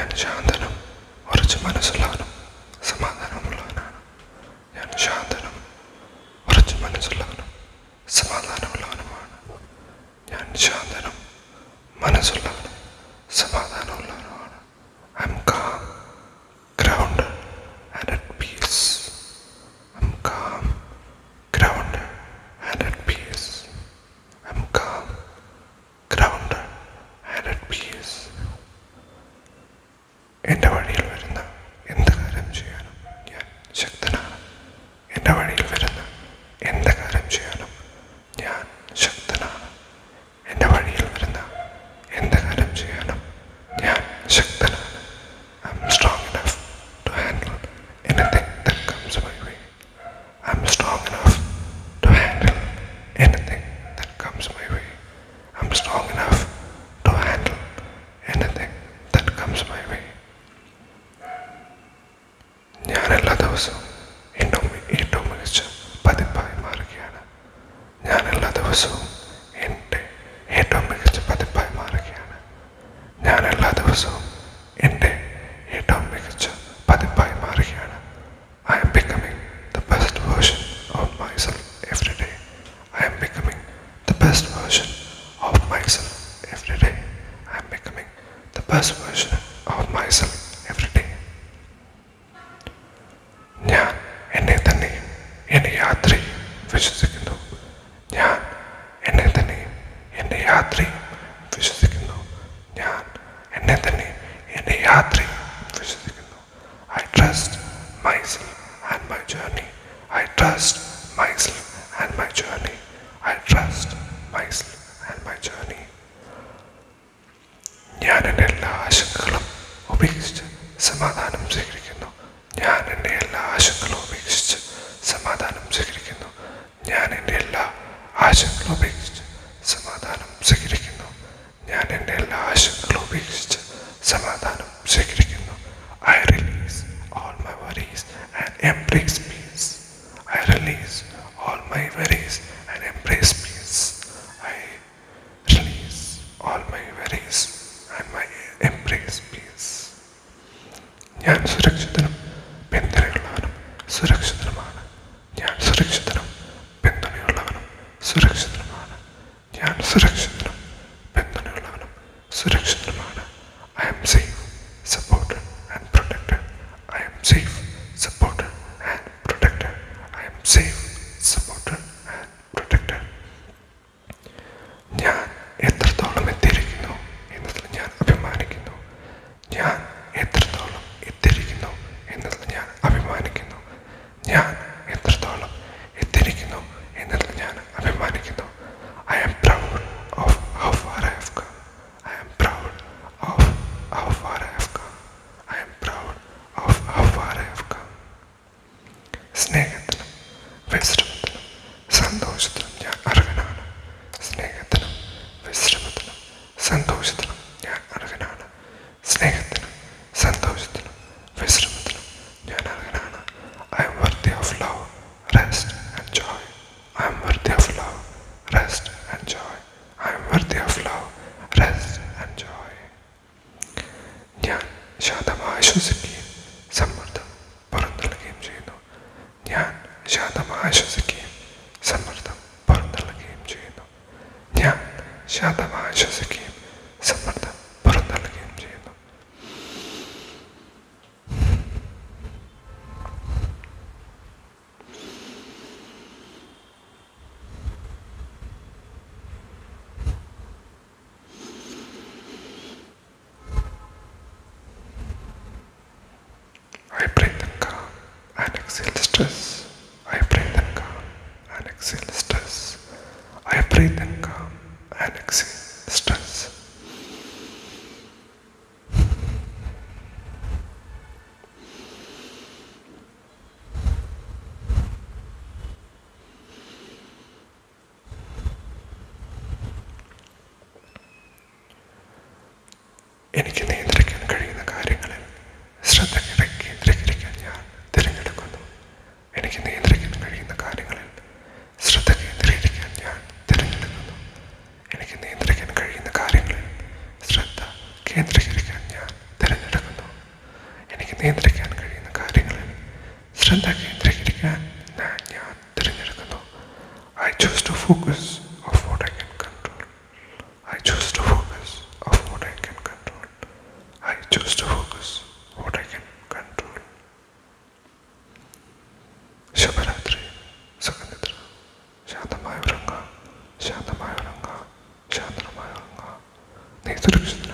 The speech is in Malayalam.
ഞാൻ ശാന്തനും ഉറച്ചു മനസ്സുള്ളവനും സമാധാനമുള്ളവനാണ്. ഞാൻ ശാന്തനും ഉറച്ചു മനസ്സുള്ളവനും സമാധാനമുള്ളവനുമാണ്. ഞാൻ ശാന്തനും മനസ്സുള്ളവനും സമാധാനമുള്ളവനുമാണ്. I am calm, grounded and at peace. I'm calm, grounded and at peace. I'm calm, grounded and at peace. എൻ്റെ വഴിയിൽ വരുന്ന എന്ത് കാര്യം ചെയ്യാനും ഞാൻ ശക്തനാണ്. എൻ്റെ വഴിയിൽ വരുന്ന എന്ത് കാര്യം ചെയ്യാനും ഞാൻ ശക്തനാണ്. എൻ്റെ വഴിയിൽ വരുന്ന എന്ത് കാര്യം ചെയ്യാനും ഞാൻ ശക്തനാണ്. I'm strong enough to handle anything that comes my way. I'm strong enough to handle anything that comes my way. I'm strong enough to handle anything that comes my way. ഞാൻ എല്ലാ ദിവസവും ഏറ്റവും മികച്ച പതിപ്പായി മാറുകയാണ്. ഞാൻ എല്ലാ ദിവസവും എൻ്റെ ഏറ്റവും മികച്ച പതിപ്പായി മാറുകയാണ്. ഞാൻ എല്ലാ ദിവസവും എൻ്റെ ഏറ്റവും മികച്ച പതിപ്പായി മാറുകയാണ്. I am becoming the best version of myself every day. I am becoming the best version of myself every day. I am becoming the best version of myself every day. ഞാൻ എന്നെ തന്നെയും എൻ്റെ യാത്രയും വിശ്വസിക്കുന്നു. ഞാൻ എന്നെ തന്നെയും എൻ്റെ യാത്രയും വിശ്വസിക്കുന്നു. ഞാൻ എന്നെ തന്നെയും എൻ്റെ യാത്രയും വിശ്വസിക്കുന്നു. I trust myself and my journey. I trust myself and my journey. I trust myself and my journey. ഞാൻ എൻ്റെ എല്ലാ ആശങ്കകളും ഉപേക്ഷിച്ച് സമാധാനം സ്വീകരിക്കുന്നു. ഞാൻ എൻ്റെ എല്ലാ ആശങ്കകളും ഉപേക്ഷിച്ച് സമാധാനം സ്വീകരിക്കുന്നു. ഞാൻ എൻ്റെ എല്ലാ ആശങ്കകളും ഉപേക്ഷിച്ച് സമാധാനം സ്വീകരിക്കുന്നു. ഞാൻ എൻ്റെ എല്ലാ ആശങ്കകളും ഉപേക്ഷിച്ച് സമാധാനം സ്വീകരിക്കുന്നു. I release all my worries and embrace peace. I release all my worries and embrace peace. I release all my worries and my embrace peace. ഞാൻ സുരക്ഷിതനും പിന്തുണയുള്ളവനും സുരക്ഷിതനുമാണ്. ഞാൻ സുരക്ഷിതനും പിന്തുണയുള്ളവനും സുരക്ഷിതനുമാണ്. ഞാൻ സുരക്ഷിതനും പിന്തുണയുള്ളവനും സുരക്ഷിതനുമാണ്. I am safe, supported and protected. I am safe, supported and protected. I am safe, supported and protected. ഞാൻ എത്രത്തോളം എത്തിയിരിക്കുന്നു എന്നതിൽ ഞാൻ അഭിമാനിക്കുന്നു. ഞാൻ എത്രത്തോളം എത്തിയിരിക്കുന്നു എന്നതിൽ ഞാൻ അഭിമാനിക്കുന്നു. ഞാൻ എത്രത്തോളം എത്തിയിരിക്കുന്നു എന്നതിൽ ഞാൻ അഭിമാനിക്കുന്നു. I am proud of how far I have come. I am proud of how far I have come. I am proud of how far I have come. സ്നേഹത്തിനും വിശ്രമത്തിനും സന്തോഷത്തിനും ഞാൻ അർഹനാണ്. സ്നേഹത്തിനും വിശ്രമത്തിനും സന്തോഷത്തിനും ഞാൻ അർഹനാണ്. സ്നേഹത്തിനും സന്തോഷത്തിനും വിശ്രമത്തിനും ഞാൻ അർഹനാണ്. I am worthy of love, rest and joy. I am worthy of love, rest and joy. I am worthy of love, rest and joy. ഞാൻ ശാന്തമായി ശ്വസിക്കുകയും സമ്മർദ്ദം പുറന്തള്ളുകയും ചെയ്യുന്നു. ഞാൻ ശാന്തമായി ശ്വസിക്കുകയും സമ്മർദ്ദം പുറന്തള്ളുകയും ചെയ്യുന്നു. ഞാൻ ശാന്തമായി ശ്വസിക്കുകയും സമ്മർദ്ദം പുറന്തള്ളുകയും ചെയ്യുന്നു. I breathe in calm and exhale stress. I breathe in calm and exhale stress. I breathe in calm and exhale stress. എനിക്ക് നിയന്ത്രിക്കാൻ കഴിയുന്ന കാര്യങ്ങളിൽ ശ്രദ്ധ കേന്ദ്രീകരിക്കാൻ ഞാൻ തിരഞ്ഞെടുക്കുന്നു. എനിക്ക് നിയന്ത്രിക്കാൻ കഴിയുന്ന കാര്യങ്ങളിൽ ശ്രദ്ധ കേന്ദ്രീകരിക്കാൻ ഞാൻ തിരഞ്ഞെടുക്കുന്നു. എനിക്ക് നിയന്ത്രിക്കാൻ കഴിയുന്ന കാര്യങ്ങളിൽ ശ്രദ്ധ കേന്ദ്രീകരിക്കാൻ ഞാൻ തിരഞ്ഞെടുക്കുന്നു. focus of what I can control. I choose to focus of what I can control. I choose to focus what I can control. ശുഭരാത്രി, സുഖനിദ്ര. ശാന്തമായി ഉറങ്ങുക, ശാന്തമായി ഉറങ്ങുക, ശാന്തമായി ഉറങ്ങുക. നീ സുരക്ഷിതനാണ്.